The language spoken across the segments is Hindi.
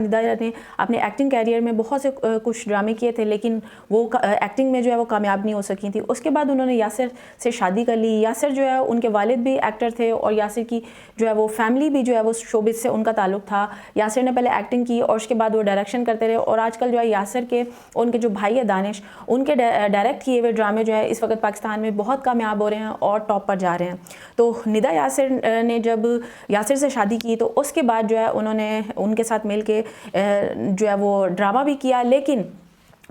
निदा ने अपने एक्टिंग कैरियर में बहुत से कुछ ड्रामे किए थे, लेकिन वो एक्टिंग में जो है वो कामयाब नहीं हो सकी थी। उसके बाद उन्होंने यासिर से शादी कर ली। यासिर जो है उनके वालिद भी एक्टर थे और यासिर की जो है वो फैमिली भी जो है वो शोबिज़ से उनका ताल्लुक़ था। यासिर ने पहले एक्टिंग की और उसके बाद वो डायरेक्शन करते रहे और आजकल जो है यासिर के उनके जो भाई है दानिश, उनके डायरेक्ट किए हुए ड्रामे जो है इस वक्त पाकिस्तान में बहुत कामयाब हो रहे हैं और टॉप पर जा रहे हैं। तो निदा यासिर ने जब यासिर से शादी की तो उसके बाद जो है उन्होंने उनके साथ मिल के जो है वो ड्रामा भी किया, लेकिन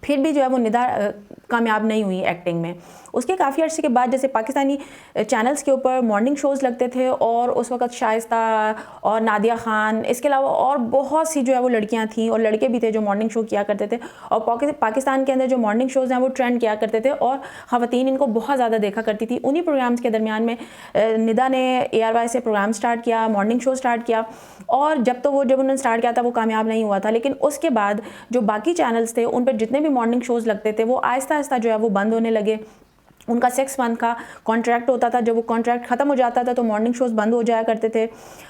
फिर भी जो है वो निदा कामयाब नहीं हुई एक्टिंग में। उसके काफ़ी अर्से के बाद जैसे पाकिस्तानी चैनल्स के ऊपर मॉर्निंग शोज़ लगते थे और उस वक़्त शाइस्ता और नादिया ख़ान, इसके अलावा और बहुत सी जो है वो लड़कियां थीं और लड़के भी थे जो मॉर्निंग शो किया करते थे। और पाकिस्तान के अंदर जो मॉर्निंग शोज़ हैं वो ट्रेंड किया करते थे और ख़वातीन इनको बहुत ज़्यादा देखा करती थी। उन्हीं प्रोग्राम्स के दरमियान में निदा ने ARY से प्रोग्राम स्टार्ट किया, मॉर्निंग शो स्टार्ट किया और जब उन्होंने स्टार्ट किया था वो कामयाब नहीं हुआ था। लेकिन उसके बाद जो बाकी चैनल्स थे उन पर जितने भी मॉर्निंग शोज़ लगते थे वो आहिस्ता आहिस्ता जो है वो बंद होने लगे। उनका 6 मंथ का कॉन्ट्रैक्ट होता था, जब वो कॉन्ट्रैक्ट ख़त्म हो जाता था तो मॉर्निंग शोज़ बंद हो जाया करते थे।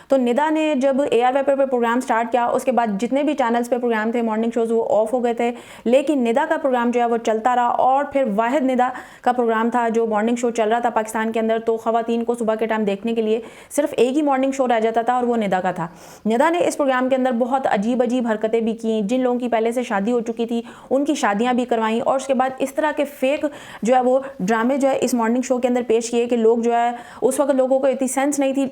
तो निदा ने जब ARY पे प्रोग्राम स्टार्ट किया उसके बाद जितने भी चैनल्स पे प्रोग्राम थे मॉर्निंग शोज़ वो ऑफ हो गए थे, लेकिन निदा का प्रोग्राम जो है वो चलता रहा और फिर वाहिद निदा का प्रोग्राम था जो मॉर्निंग शो चल रहा था पाकिस्तान के अंदर। तो ख़वातीन को सुबह के टाइम देखने के लिए सिर्फ एक ही मॉर्निंग शो रह जाता था और वो निदा का था। निदा ने इस प्रोग्राम के अंदर बहुत अजीब अजीब हरकतें भी की। जिन लोगों की पहले से शादी हो चुकी थी उनकी शादियाँ भी करवाईं और उसके बाद इस तरह के फेक जो है वो ड्रामे जो है इस मॉर्निंग शो के अंदर पेश किए कि लोग जो है उस वक्त लोगों को इतनी सेंस नहीं थी।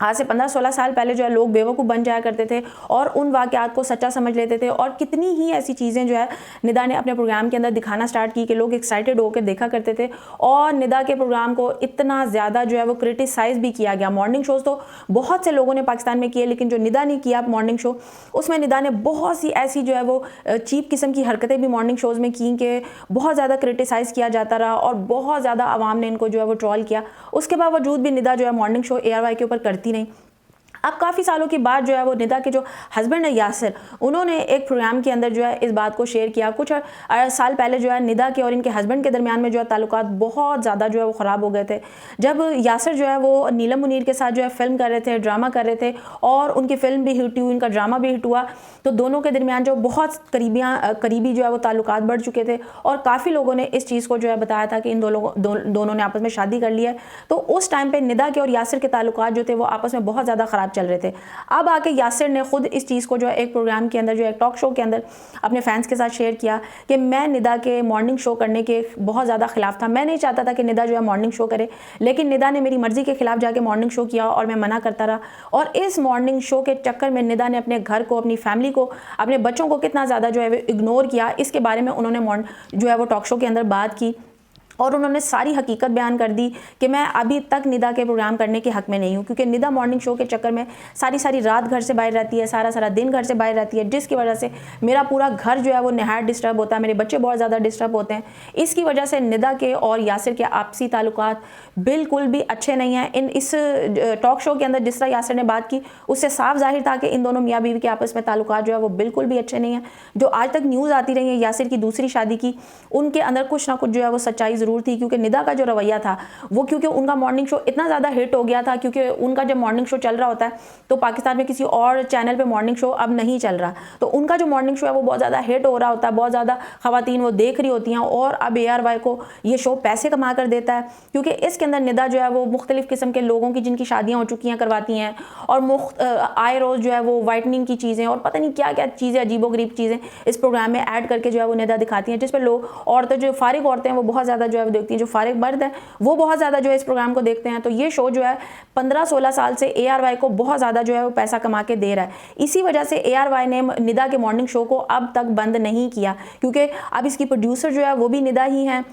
आज से 15-16 साल पहले जो है लोग बेवकूफ़ बन जाया करते थे और उन वाक़यात को सच्चा समझ लेते थे और कितनी ही ऐसी चीज़ें जो है निदा ने अपने प्रोग्राम के अंदर दिखाना स्टार्ट की कि लोग एक्साइटेड होकर देखा करते थे। और निदा के प्रोग्राम को इतना ज़्यादा जो है वो क्रिटिसाइज़ भी किया गया। मॉर्निंग शोज़ तो बहुत से लोगों ने पाकिस्तान में किए, लेकिन जो निदा ने किया मॉर्निंग शो, उसमें निदा ने बहुत सी ऐसी जो है वो चीप किस्म की हरकतें भी मॉर्निंग शोज़ में की कि बहुत ज़्यादा क्रिटिसाइज़ किया जाता रहा और बहुत ज़्यादा आवाम ने इनको जो है वो ट्रोल किया। उसके बावजूद भी निदा जो है मॉर्निंग शो ARY के ऊपर करती नहीं। अब काफ़ी सालों के बाद जो है वो निदा के जो हस्बैंड है यासिर, उन्होंने एक प्रोग्राम के अंदर जो है इस बात को शेयर किया। कुछ साल पहले जो है निदा के और इनके हस्बैंड के दरमियान में जो है ताल्लुकात बहुत ज़्यादा जो है वो ख़राब हो गए थे। जब यासिर जो है वो नीलम मुनीर के साथ जो है फिल्म कर रहे थे, ड्रामा कर रहे थे और उनकी फिल्म भी हिट हुई, उनका ड्रामा भी हिट हुआ, तो दोनों के दरमियान जो बहुत करीबी जो है वो ताल्लुकात बढ़ चुके थे और काफ़ी लोगों ने इस चीज़ को जो है बताया था कि इन दोनों ने आपस में शादी कर ली है। तो उस टाइम पर निदा के और यासिर के ताल्लुकात जो थे वो आपस में बहुत ज़्यादा ख़राब चल रहे थे। अब आके यासिर ने खुद इस चीज़ को जो है एक प्रोग्राम के अंदर जो एक टॉक शो के अंदर अपने फैंस के साथ शेयर किया कि मैं निदा के मॉर्निंग शो करने के बहुत ज़्यादा खिलाफ था। मैं नहीं चाहता था कि निदा जो है मॉर्निंग शो करे, लेकिन निदा ने मेरी मर्ज़ी के खिलाफ जाके मॉर्निंग शो किया और मैं मना करता रहा। और इस मॉर्निंग शो के चक्कर में निदा ने अपने घर को, अपनी फैमिली को, अपने बच्चों को कितना ज़्यादा जो है इग्नोर किया, इसके बारे में उन्होंने जो है वो टॉक शो के अंदर बात की और उन्होंने सारी हकीकत बयान कर दी कि मैं अभी तक निदा के प्रोग्राम करने के हक़ में नहीं हूँ, क्योंकि निदा मॉर्निंग शो के चक्कर में सारी रात घर से बाहर रहती है, सारा दिन घर से बाहर रहती है, जिसकी वजह से मेरा पूरा घर जो है वो नहायत डिस्टर्ब होता है, मेरे बच्चे बहुत ज़्यादा डिस्टर्ब होते हैं। इसकी वजह से निदा के और यासिर के आपसी ताल्लुकात बिल्कुल भी अच्छे नहीं हैं। इस टॉक शो के अंदर जिस तरह यासिर ने बात की उससे साफ जाहिर था कि इन दोनों मियाँ बीवी के आपस में ताल्लुकात जो है वो बिल्कुल भी अच्छे नहीं हैं। जो आज तक न्यूज़ आती रही है यासिर की दूसरी शादी की, उनके अंदर कुछ ना कुछ जो है वो सच्चाई ज़रूर थी, क्योंकि निदा का जो रवैया था वो, क्योंकि उनका मॉर्निंग शो इतना ज़्यादा हिट हो गया था, क्योंकि उनका जब मॉर्निंग शो चल रहा होता है तो पाकिस्तान में किसी और चैनल पे मॉर्निंग शो अब नहीं चल रहा, तो उनका जो मॉर्निंग शो है वो बहुत ज़्यादा हिट हो रहा होता है, बहुत ज़्यादा ख़वातीन वो देख रही होती हैं और अब ARY को ये शो पैसे कमा कर देता है, क्योंकि इसके अंदर निदा जो है वो मुख्तलिफ़ किस्म के लोगों की जिनकी शादियाँ हो चुकी हैं करवाती हैं और आए रोज़ जो है वो वाइटनिंग की चीज़ें और पता नहीं क्या क्या चीज़ें, अजीबोगरीब चीज़ें इस प्रोग्राम में ऐड करके जो है वो निदा दिखाती हैं, जिस पर लोग औरतें, जो फारिग औरतें हैं वो बहुत ज़्यादा जो है वो देखती हैं, जो फारिग मर्द है वो बहुत ज़्यादा जो है इस प्रोग्राम को देखते हैं। तो ये शो जो है 15-16 साल से ARY को बहुत ज़्यादा जो है वो पैसा कमा के दे रहा है। इसी वजह से ARY ने निदा के मॉर्निंग शो को अब तक बंद नहीं किया, क्योंकि अब इसकी प्रोड्यूसर जो है वो भी निदा ही हैं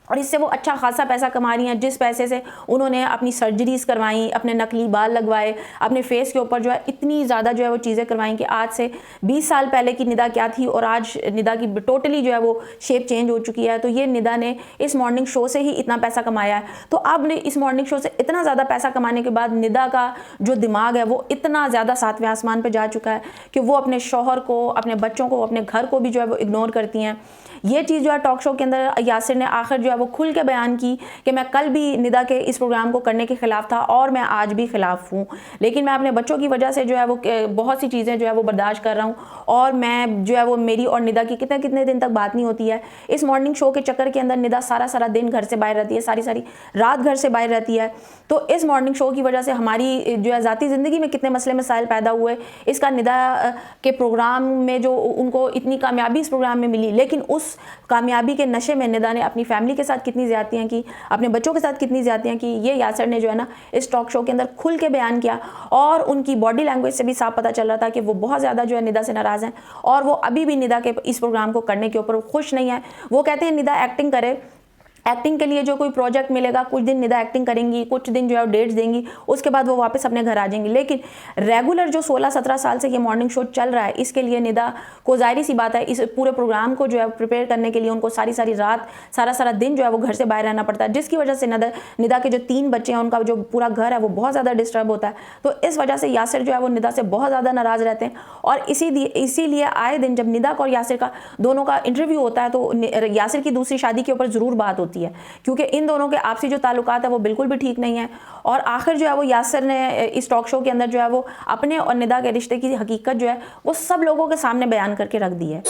और इससे वो अच्छा खासा पैसा कमा रही हैं, जिस पैसे से उन्होंने अपनी सर्जरीज़ करवाई, अपने नकली बाल लगवाए, अपने फेस के ऊपर जो है इतनी ज़्यादा जो है वो चीज़ें करवाई कि आज से 20 साल पहले की निदा क्या थी और आज निदा की टोटली जो है वो शेप चेंज हो चुकी है। तो ये निदा ने इस मॉर्निंग शो से ही इतना पैसा कमाया है। तो अब ने इस मॉर्निंग शो से इतना ज़्यादा पैसा कमाने के बाद निदा का जो दिमाग है वो इतना ज़्यादा 7वें आसमान पर जा चुका है कि वो अपने शौहर को, अपने बच्चों को, अपने घर को भी जो है वो इग्नोर करती हैं। ये चीज़ जो है टॉक शो के अंदर यासिर ने आखिर जो है वो खुल के बयान की कि मैं कल भी निदा के इस प्रोग्राम को करने के खिलाफ था और मैं आज भी खिलाफ हूँ, लेकिन मैं अपने बच्चों की वजह से जो है वो बहुत सी चीज़ें जो है वो बर्दाश्त कर रहा हूँ और मैं जो है वो मेरी और निदा की कितने कितने दिन तक बात नहीं होती है। इस मॉर्निंग शो के चक्कर के अंदर निदा सारा सारा दिन घर से बाहर रहती है, सारी सारी रात घर से बाहर रहती है। तो इस मॉर्निंग शो की वजह से हमारी जो है ज़ाती ज़िंदगी में कितने मसले मसाइल पैदा हुए। इसका निदा के प्रोग्राम में जो उनको इतनी कामयाबी इस प्रोग्राम में मिली, लेकिन उस कामयाबी के नशे में निदा ने अपनी फैमिली के साथ कितनी ज़्यादतियाँ की, अपने बच्चों के साथ कितनी ज़्यादतियाँ की, ये यासर ने जो है ना इस टॉक शो के अंदर खुल के बयान किया। और उनकी बॉडी लैंग्वेज से भी साफ पता चल रहा था कि वो बहुत ज़्यादा जो है निदा से नाराज़ हैं और वो अभी भी निदा के इस प्रोग्राम को करने के ऊपर खुश नहीं है। वो कहते हैं निदा एक्टिंग करे, एक्टिंग के लिए जो कोई प्रोजेक्ट मिलेगा, कुछ दिन निदा एक्टिंग करेंगी, कुछ दिन जो है डेट्स देंगी, उसके बाद वो वापस अपने घर आ जाएंगी। लेकिन रेगुलर जो 16-17 साल से ये मॉर्निंग शो चल रहा है, इसके लिए निदा को जाहिर सी बात है इस पूरे प्रोग्राम को जो है प्रिपेयर करने के लिए उनको सारी सारी रात सारा सारा दिन जो है वो घर से बाहर रहना पड़ता है, जिसकी वजह से निदा के जो 3 बच्चे हैं उनका जो पूरा घर है वो बहुत ज़्यादा डिस्टर्ब होता है। तो इस वजह से यासिर जो है वो निदा से बहुत ज़्यादा नाराज़ रहते हैं और इसीलिए आए दिन जब निदा और यासिर का दोनों का इंटरव्यू होता है तो यासिर की दूसरी शादी के ऊपर ज़रूर बात होती है, क्योंकि इन दोनों के आपसी जो ताल्लुकात है वो बिल्कुल भी ठीक नहीं है। और आखिर जो है वो यासिर ने इस टॉक शो के अंदर जो है वो अपने और निदा के रिश्ते की हकीकत जो है वो सब लोगों के सामने बयान करके रख दी है।